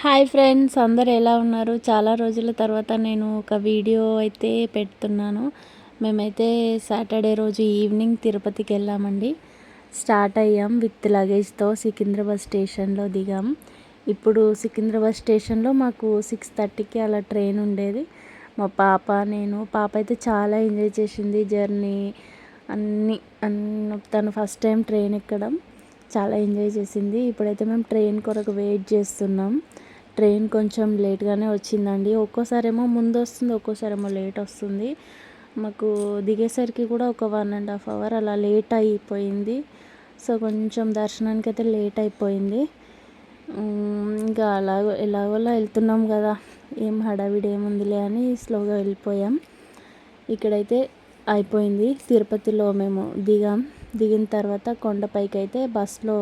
Hi friends, అందరు ఎలా ఉన్నారు? చాలా రోజుల తర్వాత నేను ఒక వీడియో అయితే పెడుతున్నాను. మేమైతే సాటర్డే రోజు ఈవినింగ్ తిరుపతికి వెళ్ళామండి. స్టార్ట్ అయ్యాం విత్ లగేజ్తో. సికింద్రాబాద్ స్టేషన్లో దిగాం. ఇప్పుడు సికింద్రాబాద్ స్టేషన్లో మాకు 6:30కి అలా ట్రైన్ ఉండేది. మా పాప పాప అయితే చాలా ఎంజాయ్ చేసింది జర్నీ అన్నీ. తను ఫస్ట్ టైం ట్రైన్ ఎక్కడం, చాలా ఎంజాయ్ చేసింది. ఇప్పుడైతే మేము ట్రైన్ కొరకు వెయిట్ చేస్తున్నాం. ట్రైన్ కొంచెం లేట్గానే వచ్చిందండి. ఒక్కోసారేమో ముందు వస్తుంది, ఒక్కోసారేమో లేట్ వస్తుంది. మాకు దిగేసరికి కూడా ఒక 1.5 అవర్ అలా లేట్ అయిపోయింది. సో కొంచెం దర్శనానికి అయితే లేట్ అయిపోయింది. ఇంకా ఎలాగోలా వెళ్తున్నాం కదా, ఏం హడావిడి ఏముందిలే అని స్లోగా వెళ్ళిపోయాం. ఇక్కడైతే అయిపోయింది. తిరుపతిలో మేము దిగిన తర్వాత కొండపైకి అయితే బస్లో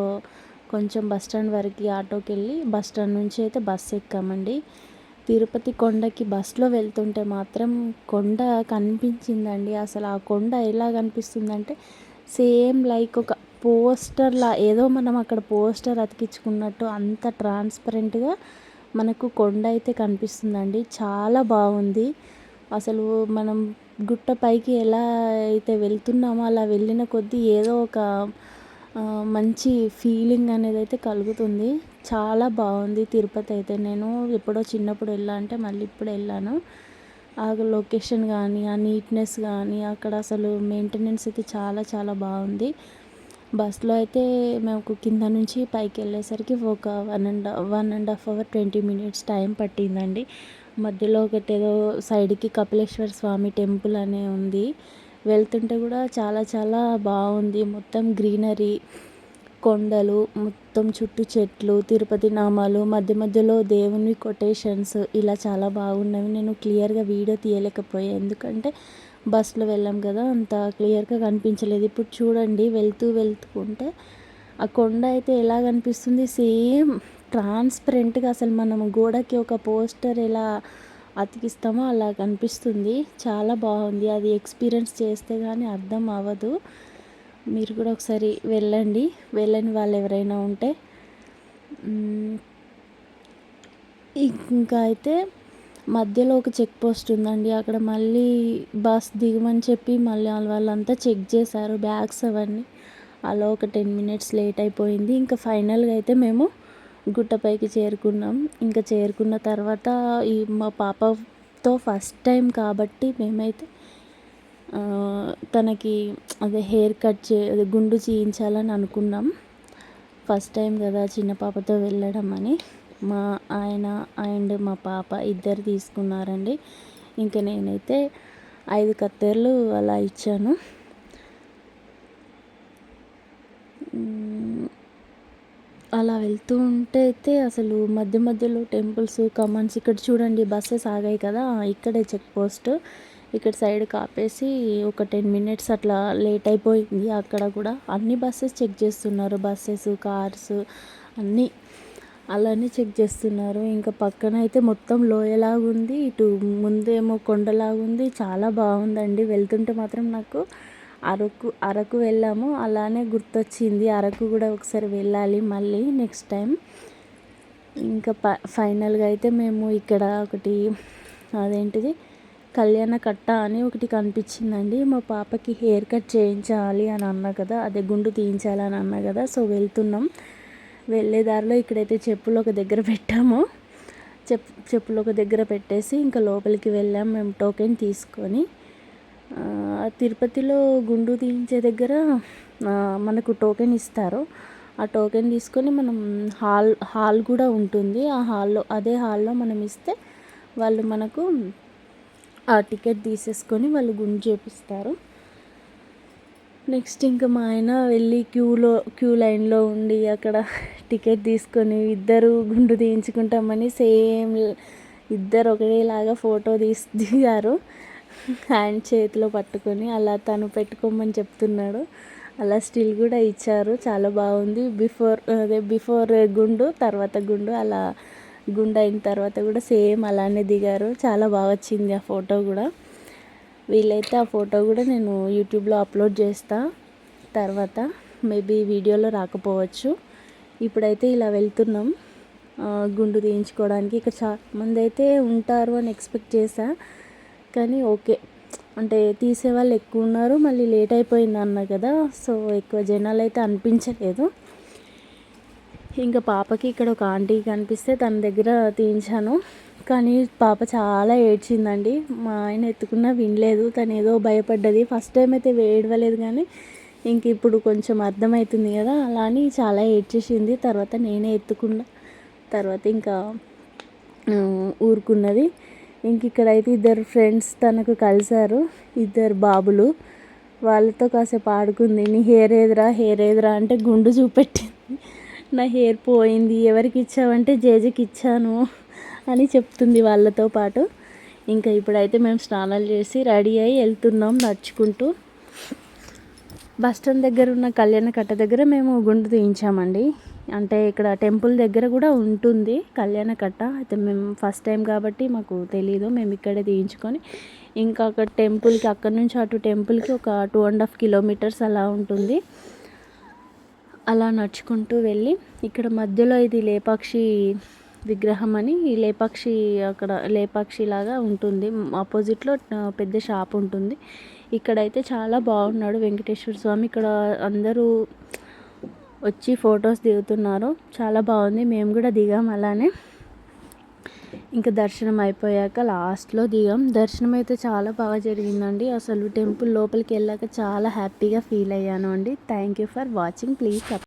కొంచెం బస్ స్టాండ్ వరకు ఆటోకి వెళ్ళి బస్ స్టాండ్ నుంచి అయితే బస్సు ఎక్కామండి. తిరుపతి కొండకి బస్సులో వెళ్తుంటే మాత్రం కొండ కనిపించిందండి. అసలు ఆ కొండ ఎలా కనిపిస్తుందంటే సేమ్ లైక్ ఒక పోస్టర్లా, ఏదో మనం అక్కడ పోస్టర్ అతికించుకున్నట్టు అంత ట్రాన్స్పరెంట్గా మనకు కొండ అయితే కనిపిస్తుందండి. చాలా బాగుంది. అసలు మనం గుట్ట పైకి ఎలా అయితే వెళ్తున్నామో అలా వెళ్ళిన కొద్దీ ఏదో ఒక మంచి ఫీలింగ్ అనేది అయితే కలుగుతుంది. చాలా బాగుంది తిరుపతి అయితే. నేను ఎప్పుడో చిన్నప్పుడు అంటే మళ్ళీ ఇప్పుడు వెళ్ళాను. ఆ లొకేషన్ కానీ, ఆ నీట్నెస్ కానీ, అక్కడ అసలు మెయింటెనెన్స్ అయితే చాలా చాలా బాగుంది. బస్సులో అయితే మేము కింద నుంచి పైకి వెళ్ళేసరికి ఒక 1.5 అవర్ 20 మినిట్స్ టైం పట్టిందండి. మధ్యలో ఏదో సైడ్కి కపిలేశ్వర స్వామి టెంపుల్ అనే ఉంది. వెళ్తుంటే కూడా చాలా చాలా బాగుంది. మొత్తం గ్రీనరీ, కొండలు, మొత్తం చుట్టూ చెట్లు, తిరుపతి నామాలు, మధ్య మధ్యలో దేవుని కొటేషన్స్ ఇలా చాలా బాగున్నవి. నేను క్లియర్గా వీడియో తీయలేకపోయాను, ఎందుకంటే బస్సులో వెళ్ళాం కదా, అంత క్లియర్గా కనిపించలేదు. ఇప్పుడు చూడండి, వెళ్తుంటే ఆ కొండ అయితే ఎలా కనిపిస్తుంది, సేమ్ ట్రాన్స్పరెంట్గా. అసలు మనం గోడకి ఒక పోస్టర్ ఎలా అతికిస్తామో అలా కనిపిస్తుంది. చాలా బాగుంది. అది ఎక్స్పీరియన్స్ చేస్తే కానీ అర్థం అవ్వదు. మీరు కూడా ఒకసారి వెళ్ళని వాళ్ళు ఎవరైనా ఉంటే. ఇంకా అయితే మధ్యలో ఒక చెక్ పోస్ట్ ఉందండి. అక్కడ మళ్ళీ బస్ దిగమని చెప్పి మళ్ళీ వాళ్ళంతా చెక్ చేశారు బ్యాగ్స్ అవన్నీ. అలా ఒక 10 మినిట్స్ లేట్ అయిపోయింది. ఇంకా ఫైనల్గా అయితే మేము గుట్టపైకి చేరుకున్నాం. ఇంకా చేరుకున్న తర్వాత మా పాపతో ఫస్ట్ టైం కాబట్టి మేమైతే తనకి హెయిర్ కట్ గుండు చేయించాలని అనుకున్నాం. ఫస్ట్ టైం కదా చిన్న పాపతో వెళ్ళడం అని మా ఆయన అండ్ మా పాప ఇద్దరు తీసుకున్నారండి. ఇంకా నేనైతే 5 కత్తెరలు అలా ఇచ్చాను. అలా వెళ్తూ ఉంటే అయితే అసలు మధ్య మధ్యలో టెంపుల్స్, కమాన్స్, ఇక్కడ చూడండి బస్సెస్ ఆగాయి కదా, ఇక్కడే చెక్ పోస్ట్. ఇక్కడ సైడ్ కాపేసి ఒక 10 మినిట్స్ అట్లా లేట్ అయిపోయింది. అక్కడ కూడా అన్ని బస్సెస్ చెక్ చేస్తున్నారు, బస్సెస్, కార్స్ అన్నీ అలానే చెక్ చేస్తున్నారు. ఇంకా పక్కన అయితే మొత్తం లోయలాగుంది, ఇటు ముందేమో కొండలాగుంది. చాలా బాగుందండి. వెళ్తుంటే మాత్రం నాకు అరకు వెళ్ళాము, అలానే గుర్తొచ్చింది. అరకు కూడా ఒకసారి వెళ్ళాలి మళ్ళీ నెక్స్ట్ టైం. ఇంకా ఫైనల్గా అయితే మేము ఇక్కడ ఒకటి అదేంటిది కళ్యాణ కట్ట అని ఒకటి కనిపించిందండి. మా పాపకి హెయిర్ కట్ చేయించాలి అని అన్నా కదా, అదే గుండు తీయించాలని అన్నా కదా, సో వెళ్తున్నాం. వెళ్ళే దారిలో ఇక్కడైతే చెప్పులు ఒక దగ్గర పెట్టాము. చెప్పులు ఒక దగ్గర పెట్టేసి ఇంకా లోపలికి వెళ్ళాం మేము టోకెన్ తీసుకొని. తిరుపతిలో గుండు తీయించే దగ్గర మనకు టోకెన్ ఇస్తారు. ఆ టోకెన్ తీసుకొని మనం హాల్ కూడా ఉంటుంది. అదే హాల్లో మనం ఇస్తే వాళ్ళు మనకు ఆ టికెట్ తీసేసుకొని వాళ్ళు గుండు చేపిస్తారు. నెక్స్ట్ ఇంకా మా ఆయన వెళ్ళి క్యూ లైన్లో ఉండి అక్కడ టికెట్ తీసుకొని ఇద్దరు గుండు తీయించుకుంటామని సేమ్ ఇద్దరు ఒకేలాగా ఫోటో దిగారు. హ్యాండ్ చేతిలో పట్టుకొని అలా తను పెట్టుకోమని చెప్తున్నాడు. అలా స్టిల్ కూడా ఇచ్చారు. చాలా బాగుంది. బిఫోర్ గుండు, తర్వాత గుండు, అలా గుండు అయిన తర్వాత కూడా సేమ్ అలానే దిగారు. చాలా బాగా వచ్చింది ఆ ఫోటో కూడా. వీలైతే ఆ ఫోటో కూడా నేను యూట్యూబ్లో అప్లోడ్ చేస్తా తర్వాత. మేబీ వీడియోలో రాకపోవచ్చు. ఇప్పుడైతే ఇలా వెళ్తున్నాం. గుండు తీయించుకోవడానికి. ఇక్కడ చాలామంది అయితే ఉంటారు అని ఎక్స్పెక్ట్ చేశా, కానీ ఓకే, అంటే తీసేవాళ్ళు ఎక్కువ ఉన్నారు. మళ్ళీ లేట్ అయిపోయింది అన్నా కదా, సో ఎక్కువ జనాలు అయితే అనిపించలేదు. ఇంకా పాపకి ఇక్కడ ఒక ఆంటీ కనిపిస్తే తన దగ్గర తీయించాను, కానీ పాప చాలా ఏడ్చిందండి. మా ఆయన ఎత్తుకున్నా వినలేదు, తను ఏదో భయపడ్డది. ఫస్ట్ టైం అయితే ఏడవలేదు, కానీ ఇంక ఇప్పుడు కొంచెం అర్థమవుతుంది కదా, అలా అని చాలా ఏడ్చేసింది. తర్వాత నేనే ఎత్తుకున్న, తర్వాత ఇంకా ఊరుకున్నది. ఇంక ఇక్కడైతే ఇద్దరు ఫ్రెండ్స్ తనకు కలిశారు, ఇద్దరు బాబులు. వాళ్ళతో కాసేపు ఆడుకుంది. నీ హెయిర్ ఏదిరా అంటే గుండు చూపెట్టింది. నా హెయిర్ పోయింది, ఎవరికి ఇచ్చావంటే జేజేకి ఇచ్చాను అని చెప్తుంది వాళ్ళతో పాటు. ఇంకా ఇప్పుడైతే మేము స్నానాలు చేసి రెడీ అయ్యి వెళ్తున్నాం నడుచుకుంటూ. బస్ స్టాండ్ దగ్గర ఉన్న కళ్యాణ కట్ట దగ్గర మేము గుండు తీయించామండి. అంటే ఇక్కడ టెంపుల్ దగ్గర కూడా ఉంటుంది కళ్యాణ కట్ట, అయితే మేము ఫస్ట్ టైం కాబట్టి మాకు తెలీదు. మేము ఇక్కడే తీయించుకొని ఇంకా అక్కడ టెంపుల్కి, అక్కడ నుంచి అటు టెంపుల్కి ఒక 2.5 కిలోమీటర్స్ అలా ఉంటుంది. అలా నడుచుకుంటూ వెళ్ళి ఇక్కడ మధ్యలో ఇది లేపాక్షి విగ్రహం అని, ఈ లేపాక్షి అక్కడ లేపాక్షి లాగా ఉంటుంది. ఆపోజిట్లో పెద్ద షాప్ ఉంటుంది. ఇక్కడైతే చాలా బాగున్నాడు వెంకటేశ్వర స్వామి. ఇక్కడ అందరూ వచ్చి ఫొటోస్ దిగుతున్నారు, చాలా బాగుంది. మేము కూడా దిగాం అలానే. ఇంకా దర్శనం అయిపోయాక లాస్ట్లో దిగాం. దర్శనం అయితే చాలా బాగా జరిగిందండి. అసలు టెంపుల్ లోపలికి వెళ్ళాక చాలా హ్యాపీగా ఫీల్ అయ్యాను అండి. Thank you for watching. Please